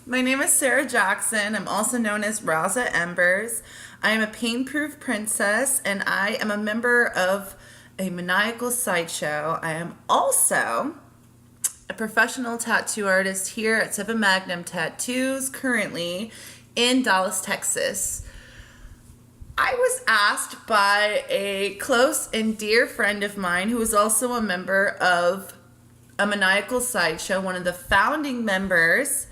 My name is Sarah Jackson. I'm also known as Raza Embers. I am a pain-proof princess, and I am a member of a maniacal sideshow. I am also a professional tattoo artist here at Seven Magnum Tattoos, currently in Dallas, Texas. I was asked by a close and dear friend of mine who is also a member of a maniacal sideshow, one of the founding members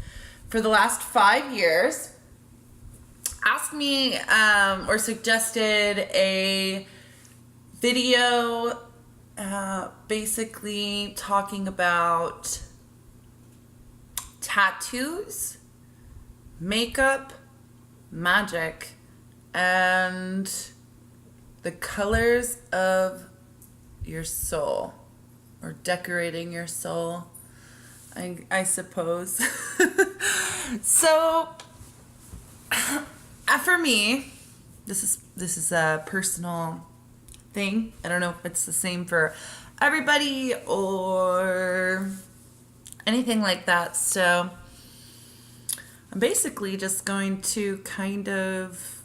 for the last 5 years, asked me or suggested a video basically talking about tattoos, makeup, magic, and the colors of your soul, or decorating your soul, I suppose. So, for me, this is a personal thing. I don't know if it's the same for everybody or anything like that. So, I'm basically just going to kind of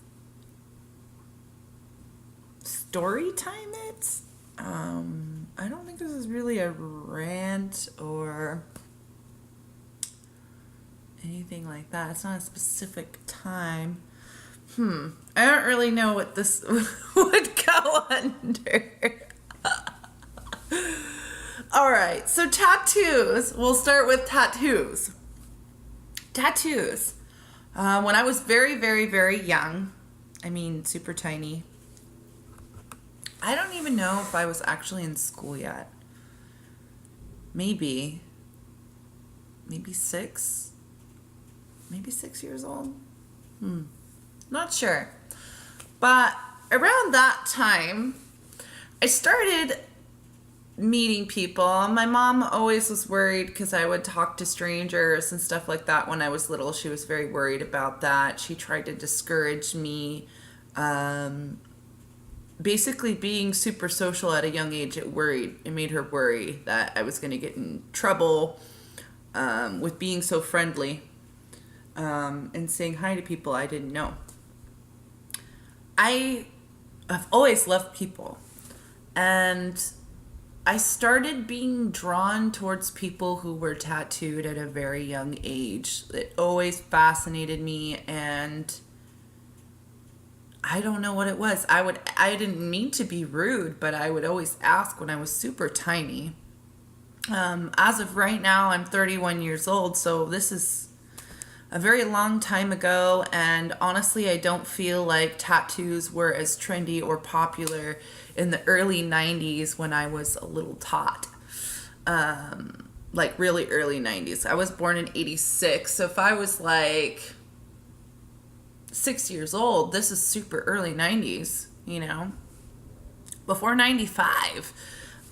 story time it. I don't think this is really a rant or anything like that. It's not a specific time. I don't really know what this would go under. All right, so tattoos. We'll start with tattoos. Tattoos. When I was very, very, very young, I mean super tiny, I don't even know if I was actually in school yet. Maybe 6 years old. Not sure. But around that time, I started meeting people. My mom always was worried because I would talk to strangers and stuff like that when I was little. She was very worried about that. She tried to discourage me. Basically being super social at a young age, it made her worry that I was going to get in trouble with being so friendly and saying hi to people I didn't know. I've always loved people, and I started being drawn towards people who were tattooed at a very young age. It always fascinated me, and I don't know what it was. I didn't mean to be rude, but I would always ask when I was super tiny. As of right now, I'm 31 years old, so this is a very long time ago, and honestly, I don't feel like tattoos were as trendy or popular in the early 90s when I was a little tot. Like really early 90s. I was born in 86, so if I was like 6 years old, this is super early 90s, before 95.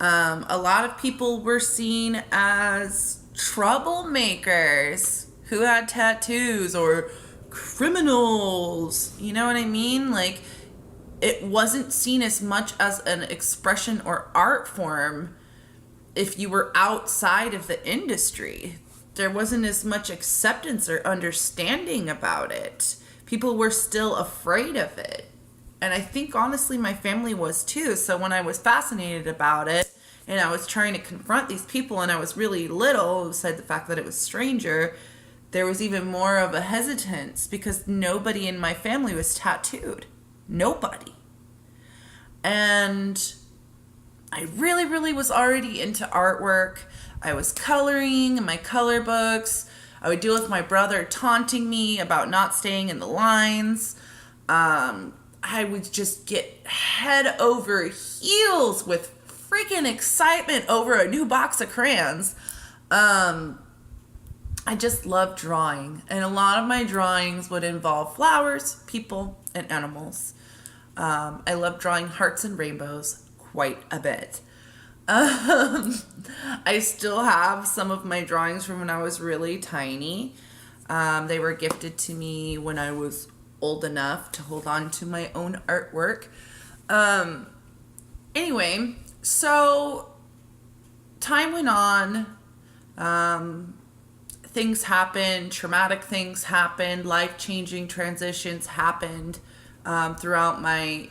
A lot of people were seen as troublemakers who had tattoos, or criminals, you know what I mean? Like, it wasn't seen as much as an expression or art form if you were outside of the industry. There wasn't as much acceptance or understanding about it. People were still afraid of it. And I think, honestly, my family was too. So when I was fascinated about it, and I was trying to confront these people, and I was really little, beside the fact that it was stranger, there was even more of a hesitance because nobody in my family was tattooed. Nobody. And I really, really was already into artwork. I was coloring in my color books. I would deal with my brother taunting me about not staying in the lines. I would just get head over heels with freaking excitement over a new box of crayons. I just love drawing, and a lot of my drawings would involve flowers, people, and animals. I love drawing hearts and rainbows quite a bit. I still have some of my drawings from when I was really tiny. They were gifted to me when I was old enough to hold on to my own artwork. Anyway, so time went on. things happened, traumatic things happened, life-changing transitions happened throughout my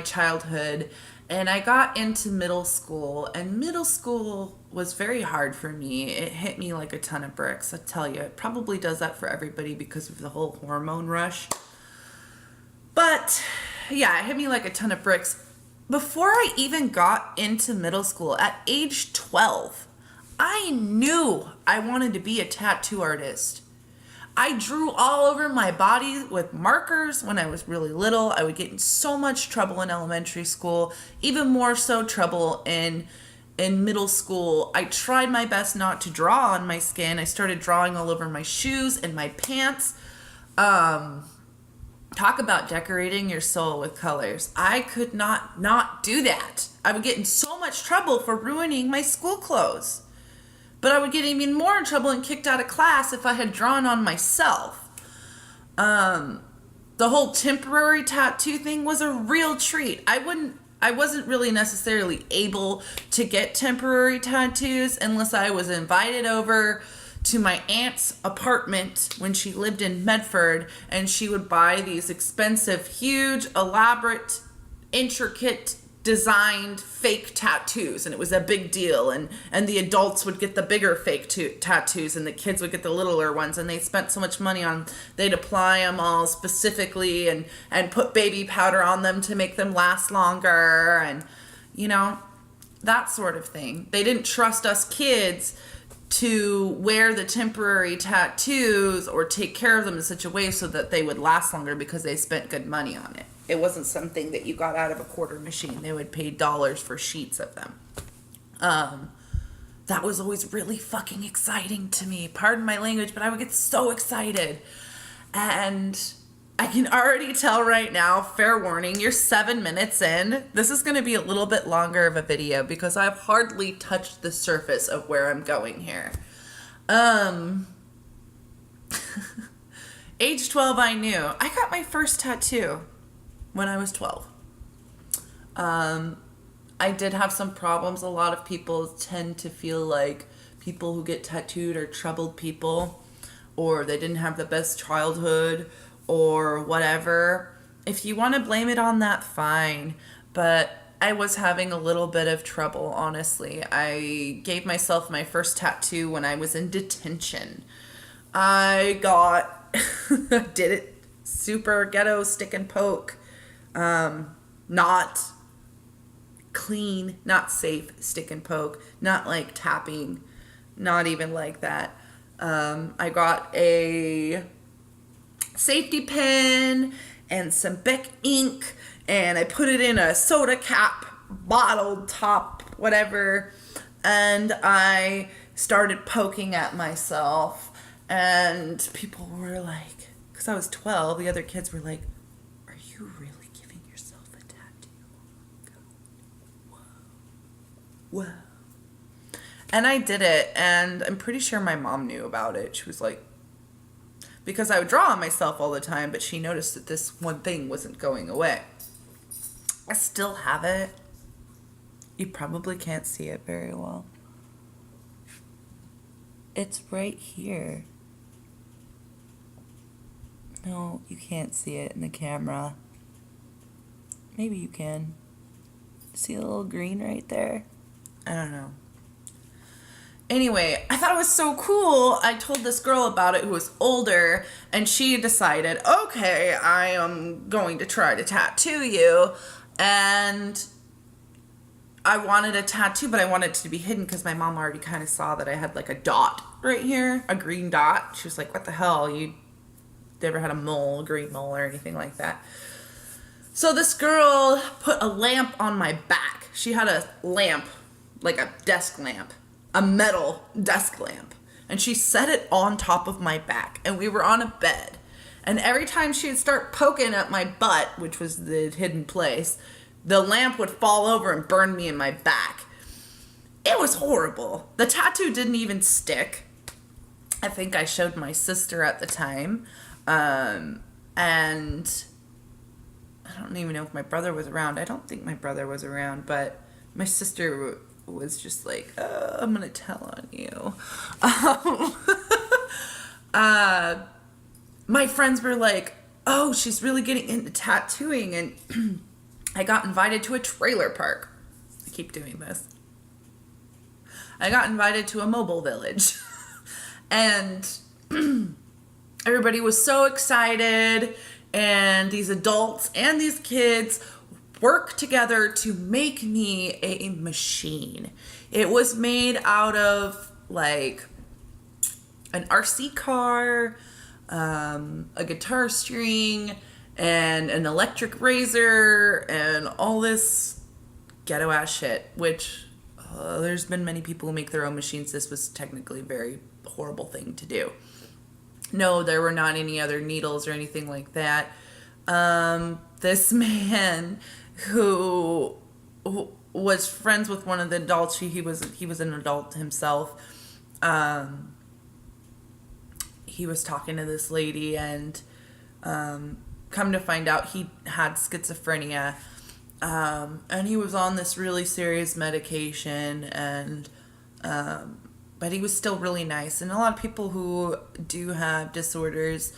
childhood. And I got into middle school, and middle school was very hard for me. It hit me like a ton of bricks. I tell you, it probably does that for everybody because of the whole hormone rush. But yeah, it hit me like a ton of bricks. Before I even got into middle school, at age 12, I knew I wanted to be a tattoo artist. I drew all over my body with markers when I was really little. I would get in so much trouble in elementary school, even more so trouble in middle school. I tried my best not to draw on my skin. I started drawing all over my shoes and my pants. Talk about decorating your soul with colors. I could not do that. I would get in so much trouble for ruining my school clothes. But I would get even more in trouble and kicked out of class if I had drawn on myself. The whole temporary tattoo thing was a real treat. I wasn't really necessarily able to get temporary tattoos unless I was invited over to my aunt's apartment when she lived in Medford, and she would buy these expensive, huge, elaborate, intricate, designed fake tattoos, and it was a big deal, and the adults would get the bigger fake tattoos and the kids would get the littler ones, and they spent so much money on, they'd apply them all specifically and put baby powder on them to make them last longer, and that sort of thing. They didn't trust us kids to wear the temporary tattoos or take care of them in such a way so that they would last longer because they spent good money on it. It wasn't something that you got out of a quarter machine. They would pay dollars for sheets of them. That was always really fucking exciting to me. Pardon my language, but I would get so excited. And I can already tell right now, fair warning, you're 7 minutes in. This is going to be a little bit longer of a video because I've hardly touched the surface of where I'm going here. Age 12, I knew. I got my first tattoo when I was 12. I did have some problems. A lot of people tend to feel like people who get tattooed are troubled people, or they didn't have the best childhood, or whatever. If you want to blame it on that, fine. But I was having a little bit of trouble, honestly. I gave myself my first tattoo when I was in detention. I did it super ghetto stick and poke. Not clean, not safe stick and poke, not like tapping, not even like that. I got a safety pin and some Bic ink, and I put it in a soda cap, bottle top, whatever, and I started poking at myself, and people were like, because I was 12, the other kids were like, are you really giving yourself a tattoo? Oh my God. Whoa. And I did it, and I'm pretty sure my mom knew about it. She was like, because I would draw on myself all the time, but she noticed that this one thing wasn't going away. I still have it. You probably can't see it very well. It's right here. No, you can't see it in the camera. Maybe you can. See a little green right there? I don't know. Anyway, I thought it was so cool. I told this girl about it who was older, and she decided, okay, I am going to try to tattoo you. And I wanted a tattoo, but I wanted it to be hidden because my mom already kind of saw that I had like a dot right here, a green dot. She was like, what the hell? You never had a mole, a green mole or anything like that. So this girl put a lamp on my back. She had a lamp, like a desk lamp. A metal desk lamp, and she set it on top of my back, and we were on a bed, and every time she would start poking at my butt, which was the hidden place, the lamp would fall over and burn me in my back. It was horrible. The tattoo didn't even stick. I think I showed my sister at the time, and I don't even know if my brother was around. I don't think my brother was around, but my sister was just like, I'm gonna tell on you. my friends were like, oh, she's really getting into tattooing. And I got invited to a trailer park. I keep doing this. I got invited to a mobile village. And everybody was so excited. And these adults and these kids work together to make me a machine. It was made out of like an RC car, a guitar string, and an electric razor, and all this ghetto ass shit, which there's been many people who make their own machines. This was technically a very horrible thing to do. No, there were not any other needles or anything like that. This man who was friends with one of the adults, he was an adult himself. He was talking to this lady, and come to find out he had schizophrenia, and he was on this really serious medication, and but he was still really nice. And a lot of people who do have disorders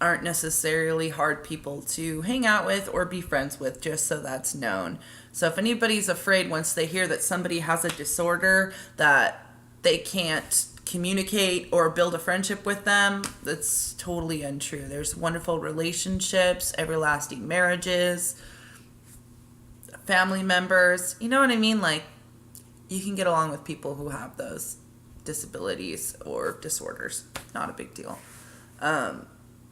aren't necessarily hard people to hang out with or be friends with, just so that's known. So if anybody's afraid once they hear that somebody has a disorder that they can't communicate or build a friendship with them, that's totally untrue. There's wonderful relationships, everlasting marriages, family members. You know what I mean? Like, you can get along with people who have those disabilities or disorders. Not a big deal.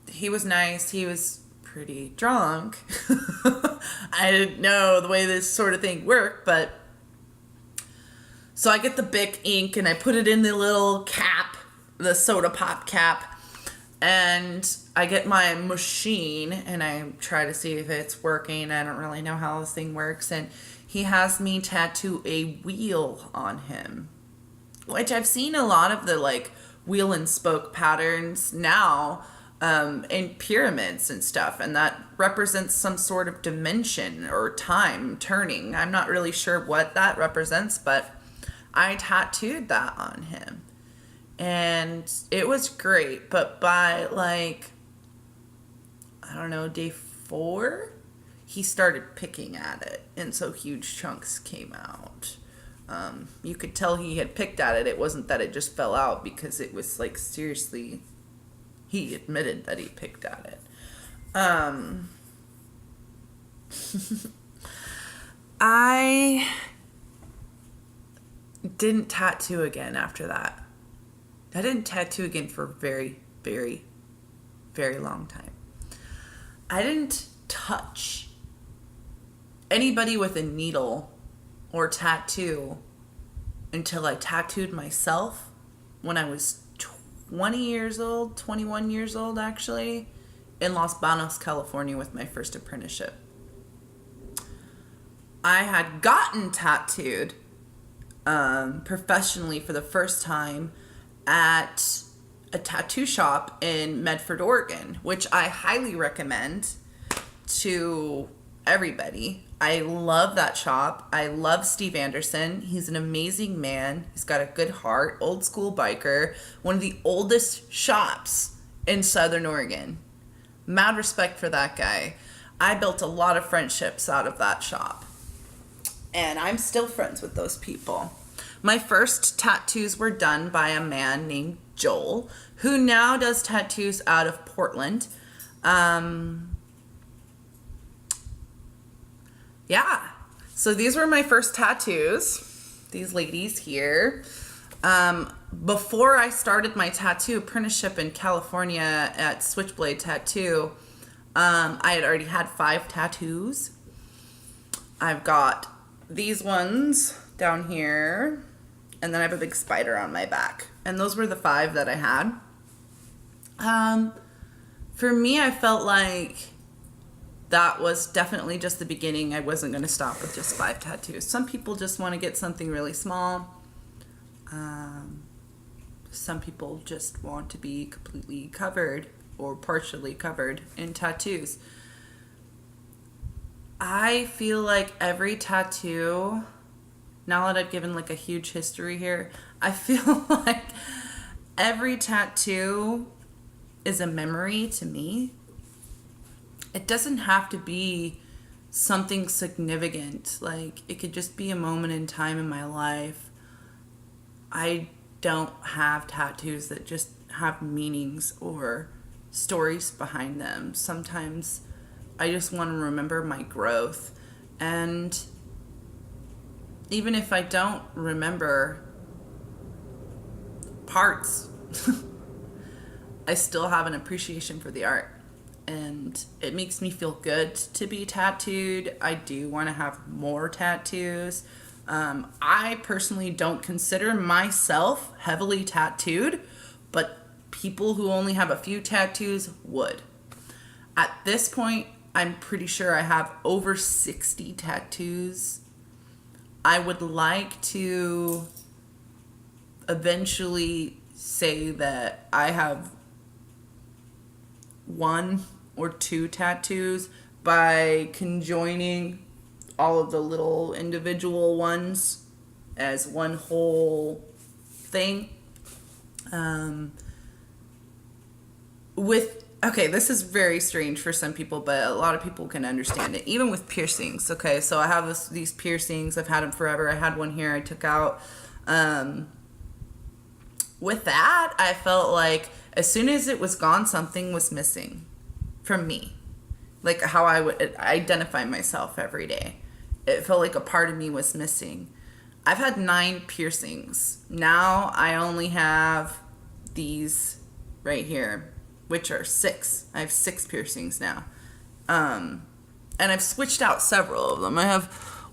He was nice. He was pretty drunk. I didn't know the way this sort of thing worked, but so I get the Bic ink and I put it in the little cap, the soda pop cap, and I get my machine and I try to see if it's working. I don't really know how this thing works, and he has me tattoo a wheel on him, which I've seen a lot of the like wheel and spoke patterns now in pyramids and stuff, and that represents some sort of dimension or time turning. I'm not really sure what that represents, but I tattooed that on him, and it was great. But by like, I don't know, day 4, he started picking at it, and so huge chunks came out. You could tell he had picked at it. It wasn't that it just fell out, because it was like, seriously, he admitted that he picked at it. I didn't tattoo again after that. I didn't tattoo again for a very, very, very long time. I didn't touch anybody with a needle or tattoo until I tattooed myself when I was 20 years old, 21 years old actually, in Los Banos, California with my first apprenticeship. I had gotten tattooed professionally for the first time at a tattoo shop in Medford, Oregon, which I highly recommend to everybody. I love that shop. I love Steve Anderson. He's an amazing man. He's got a good heart, old school biker, one of the oldest shops in Southern Oregon. Mad respect for that guy. I built a lot of friendships out of that shop, and I'm still friends with those people. My first tattoos were done by a man named Joel, who now does tattoos out of Portland. Yeah, so these were my first tattoos, these ladies here. Before I started my tattoo apprenticeship in California at Switchblade Tattoo, I had already had 5 tattoos. I've got these ones down here, and then I have a big spider on my back. And those were the 5 that I had. For me, I felt like that was definitely just the beginning. I wasn't going to stop with just 5 tattoos. Some people just want to get something really small. Some people just want to be completely covered or partially covered in tattoos. I feel like every tattoo, now that I've given like a huge history here, I feel like every tattoo is a memory to me. It doesn't have to be something significant. Like, it could just be a moment in time in my life. I don't have tattoos that just have meanings or stories behind them. Sometimes I just want to remember my growth. And even if I don't remember parts, I still have an appreciation for the art. And it makes me feel good to be tattooed. I do want to have more tattoos. I personally don't consider myself heavily tattooed, but people who only have a few tattoos would. At this point, I'm pretty sure I have over 60 tattoos. I would like to eventually say that I have 1 or 2 tattoos by conjoining all of the little individual ones as one whole thing. Okay, this is very strange for some people, but a lot of people can understand it. Even with piercings. Okay, so I have these piercings. I've had them forever. I had one here I took out. With that, I felt like as soon as it was gone, something was missing from me. Like how I would identify myself every day. It felt like a part of me was missing. I've had 9 piercings. Now I only have these right here, which are 6. I have 6 piercings now. And I've switched out several of them. I have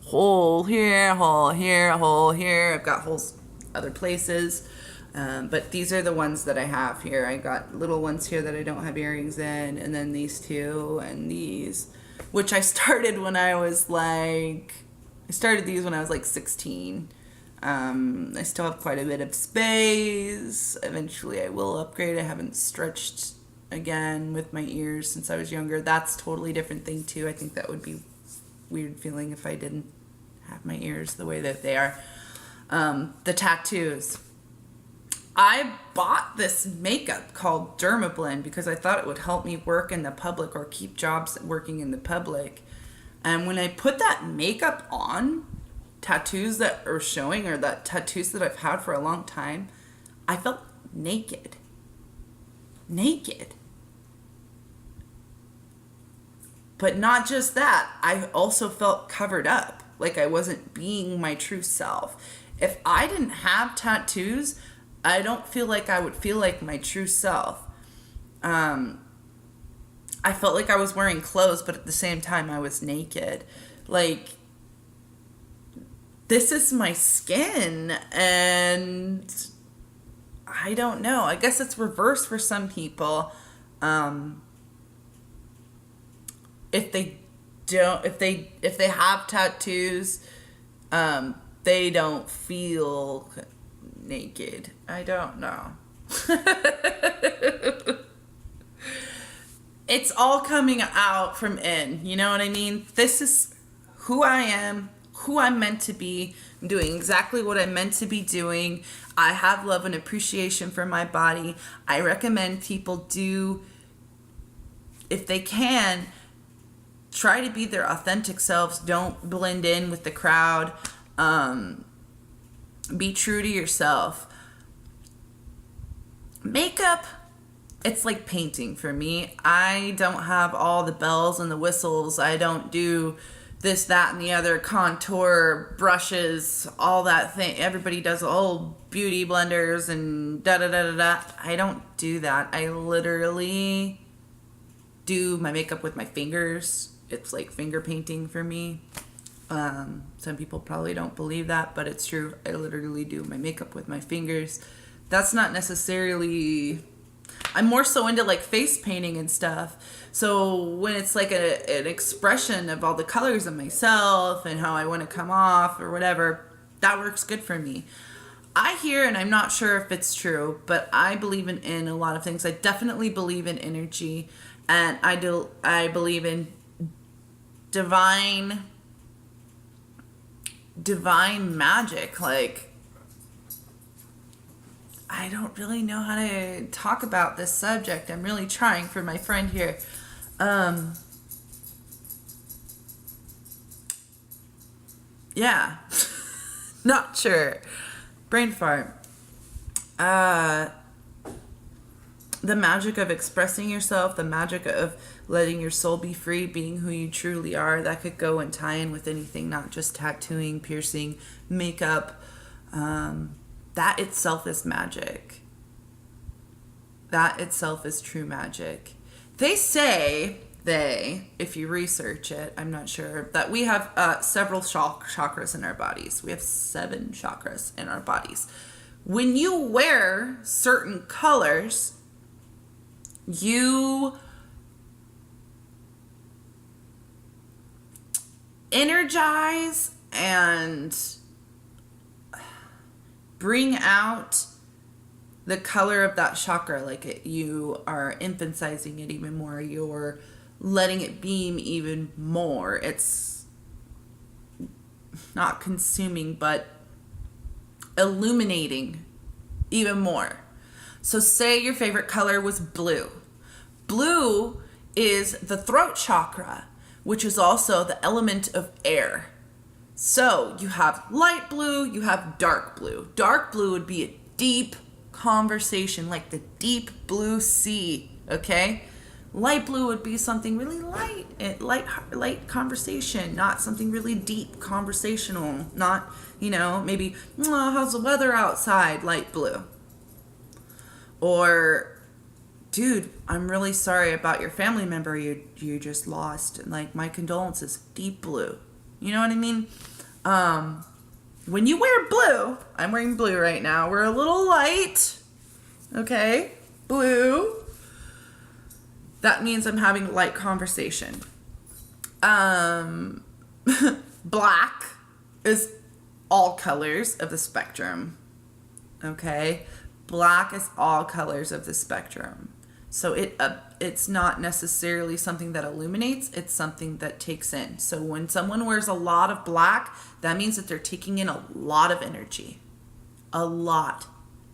hole here, hole here, hole here. I've got holes other places. But these are the ones that I have here. I got little ones here that I don't have earrings in, and then these 2 and these, which I started when I was like, I started these when I was like 16. I still have quite a bit of space. Eventually I will upgrade. I haven't stretched again with my ears since I was younger. That's a totally different thing too. I think that would be weird feeling if I didn't have my ears the way that they are. The tattoos. I bought this makeup called Dermablend because I thought it would help me work in the public or keep jobs working in the public. And when I put that makeup on, tattoos that are showing or that tattoos that I've had for a long time, I felt naked. Naked. But not just that, I also felt covered up, like I wasn't being my true self. If I didn't have tattoos, I don't feel like I would feel like my true self. I felt like I was wearing clothes, but at the same time I was naked. Like, this is my skin, and I don't know. I guess it's reversed for some people. If they have tattoos, they don't feel naked. I don't know. It's all coming out from in. You know what I mean? This is who I am, who I'm meant to be. I'm doing exactly what I'm meant to be doing. I have love and appreciation for my body. I recommend people do, if they can, try to be their authentic selves. Don't blend in with the crowd. Be true to yourself. Makeup, it's like painting for me. I don't have all the bells and the whistles. I don't do this, that, and the other, contour, brushes, all that thing. Everybody does all beauty blenders and da-da-da-da-da. I don't do that. I literally do my makeup with my fingers. It's like finger painting for me. Some people probably don't believe that, but it's true. I literally do my makeup with my fingers. That's not necessarily... I'm more so into like face painting and stuff. So when it's like an expression of all the colors of myself and how I want to come off or whatever, that works good for me. I hear, and I'm not sure if it's true, but I believe in a lot of things. I definitely believe in energy, and I believe in divine magic. Like, I don't really know how to talk about this subject. I'm really trying for my friend here. Yeah. Not sure. Brain fart. The magic of expressing yourself, the magic of letting your soul be free, being who you truly are, that could go and tie in with anything, not just tattooing, piercing, makeup. That itself is magic. That itself is true magic. They say, if you research it, I'm not sure, that we have several chakras in our bodies. We have 7 chakras in our bodies. When you wear certain colors, you energize and bring out the color of that chakra. Like you are emphasizing it even more. You're letting it beam even more. It's not consuming, but illuminating even more. So say your favorite color was blue. Blue is the throat chakra, which is also the element of air. So you have light blue, you have dark blue. Dark blue would be a deep conversation, like the deep blue sea, okay? Light blue would be something really light conversation, not something really deep conversational, not, maybe, how's the weather outside, light blue. Or, dude, I'm really sorry about your family member you just lost. Like, my condolences, deep blue. You know what I mean? When you wear blue, I'm wearing blue right now. We're a little light, okay? Blue. That means I'm having a light conversation. Black is all colors of the spectrum, okay? Black is all colors of the spectrum. So it's not necessarily something that illuminates, it's something that takes in. So when someone wears a lot of black, that means that they're taking in a lot of energy. A lot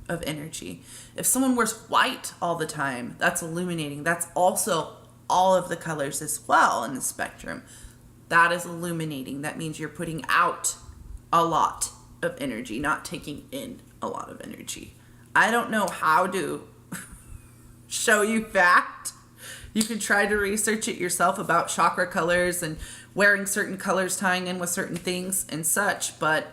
of energy. If someone wears white all the time, that's illuminating. That's also all of the colors as well in the spectrum. That is illuminating. That means you're putting out a lot of energy, not taking in a lot of energy. I don't know how to show you fact. You can try to research it yourself about chakra colors and wearing certain colors tying in with certain things and such. But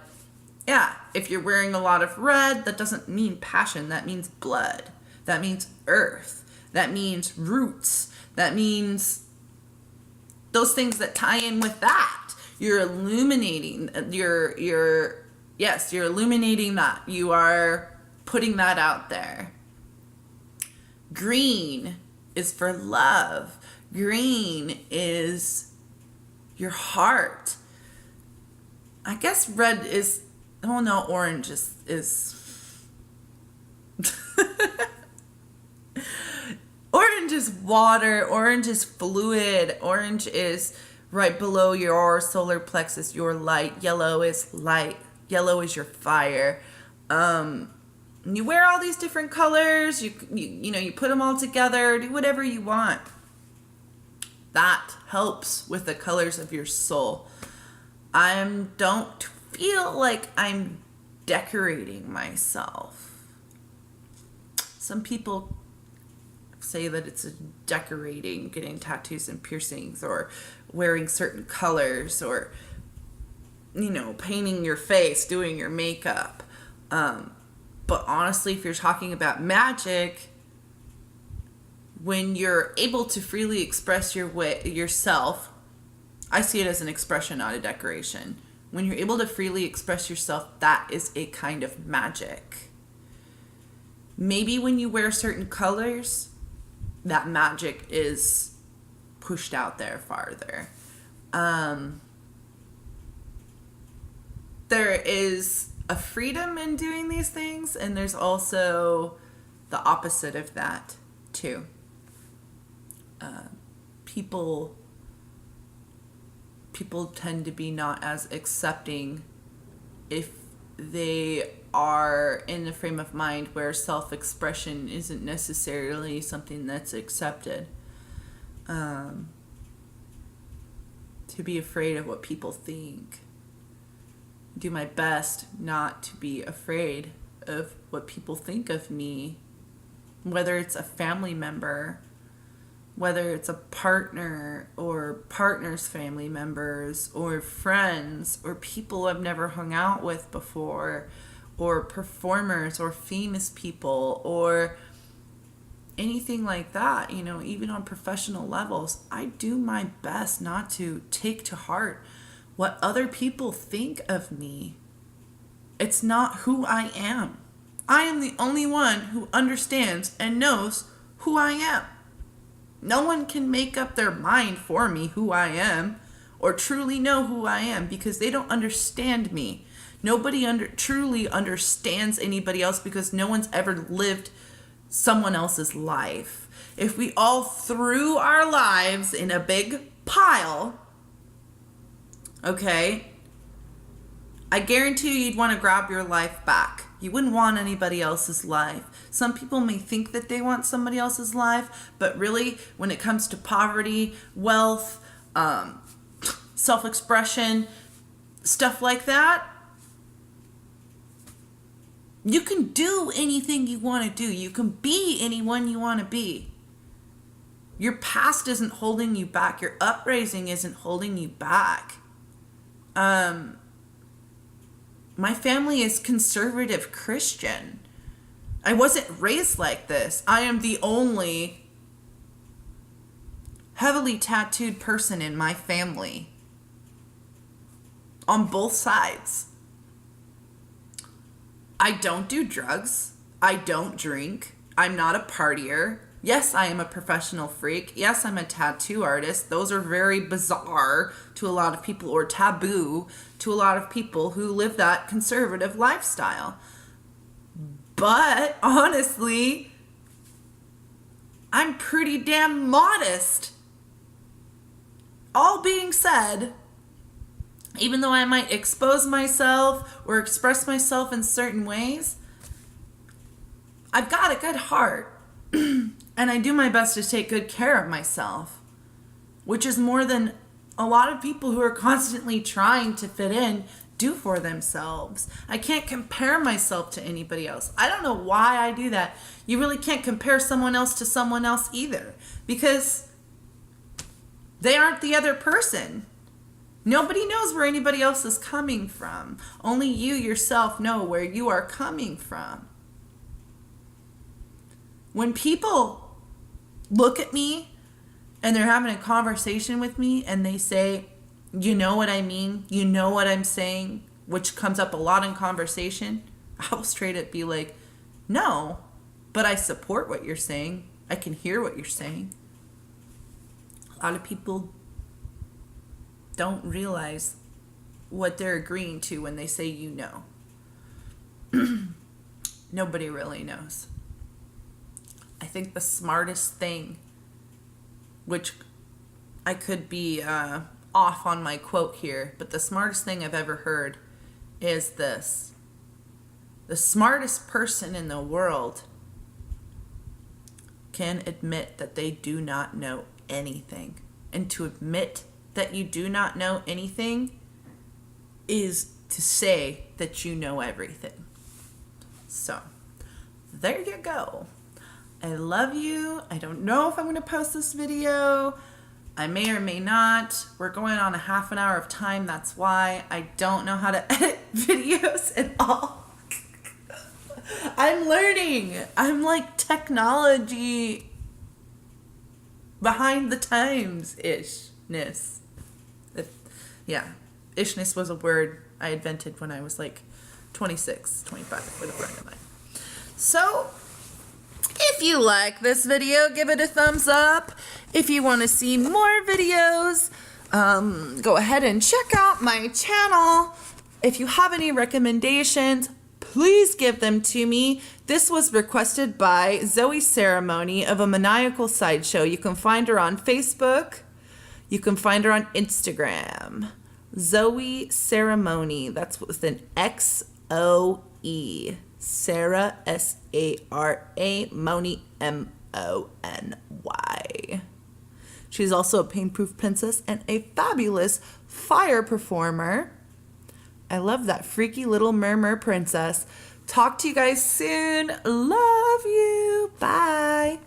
yeah, if you're wearing a lot of red, that doesn't mean passion. That means blood. That means earth. That means roots. That means those things that tie in with that. You're illuminating. You're illuminating that. You are putting that out there. Green is for love. Green is your heart. I guess red is, oh no, orange is orange is water. Orange is fluid. Orange is right below your solar plexus, your light. Yellow is light. Yellow is your fire. You wear all these different colors, you put them all together, do whatever you want. That helps with the colors of your soul. I don't feel like I'm decorating myself. Some people say that it's a decorating, getting tattoos and piercings, or wearing certain colors, or, painting your face, doing your makeup. But honestly, if you're talking about magic, when you're able to freely express yourself, I see it as an expression, not a decoration. When you're able to freely express yourself, that is a kind of magic. Maybe when you wear certain colors, that magic is pushed out there farther. There is a freedom in doing these things, and there's also the opposite of that too. People tend to be not as accepting if they are in a frame of mind where self-expression isn't necessarily something that's accepted. To be afraid of what people think. Do my best not to be afraid of what people think of me, whether it's a family member, whether it's a partner or partner's family members or friends or people I've never hung out with before, or performers or famous people or anything like that. You know, even on professional levels, I do my best not to take to heart what other people think of me. It's not who I am. I am the only one who understands and knows who I am. No one can make up their mind for me who I am or truly know who I am, because they don't understand me. Nobody truly understands anybody else, because no one's ever lived someone else's life. If we all threw our lives in a big pile, okay, I guarantee you'd want to grab your life back. You wouldn't want anybody else's life. Some people may think that they want somebody else's life, but really, when it comes to poverty, wealth, self-expression, stuff like that, you can do anything you want to do. You can be anyone you want to be. Your past isn't holding you back. Your upbringing isn't holding you back. My family is conservative Christian. I wasn't raised like this. I am the only heavily tattooed person in my family. On both sides. I don't do drugs. I don't drink. I'm not a partier. Yes, I am a professional freak. Yes, I'm a tattoo artist. Those are very bizarre to a lot of people, or taboo to a lot of people who live that conservative lifestyle. But honestly, I'm pretty damn modest. All being said, even though I might expose myself or express myself in certain ways, I've got a good heart. And I do my best to take good care of myself, which is more than a lot of people who are constantly trying to fit in do for themselves. I can't compare myself to anybody else. I don't know why I do that. You really can't compare someone else to someone else either, because they aren't the other person. Nobody knows where anybody else is coming from. Only you yourself know where you are coming from. When people look at me and they're having a conversation with me and they say, you know what I mean? You know what I'm saying? Which comes up a lot in conversation. I'll straight up be like, no, but I support what you're saying. I can hear what you're saying. A lot of people don't realize what they're agreeing to when they say you know. Nobody really knows. I think the smartest thing, which I could be off on my quote here, but the smartest thing I've ever heard is this. The smartest person in the world can admit that they do not know anything. And to admit that you do not know anything is to say that you know everything. So, there you go. I love you. I don't know if I'm going to post this video. I may or may not. We're going on a half an hour of time. That's why I don't know how to edit videos at all. I'm learning. I'm like technology behind the times ishness. Yeah, ishness was a word I invented when I was like 26, 25 with a friend of mine. So, if you like this video, give it a thumbs up. If you want to see more videos, go ahead and check out my channel. If you have any recommendations, please give them to me. This was requested by Xoe Saramony of A Maniacal Sideshow. You can find her on Facebook. You can find her on Instagram. Xoe Saramony. That's with an Xoe. Sarah, S-A-R-A, Mony, M-O-N-Y. She's also a pain-proof princess and a fabulous fire performer. I love that freaky little murmur princess. Talk to you guys soon. Love you. Bye.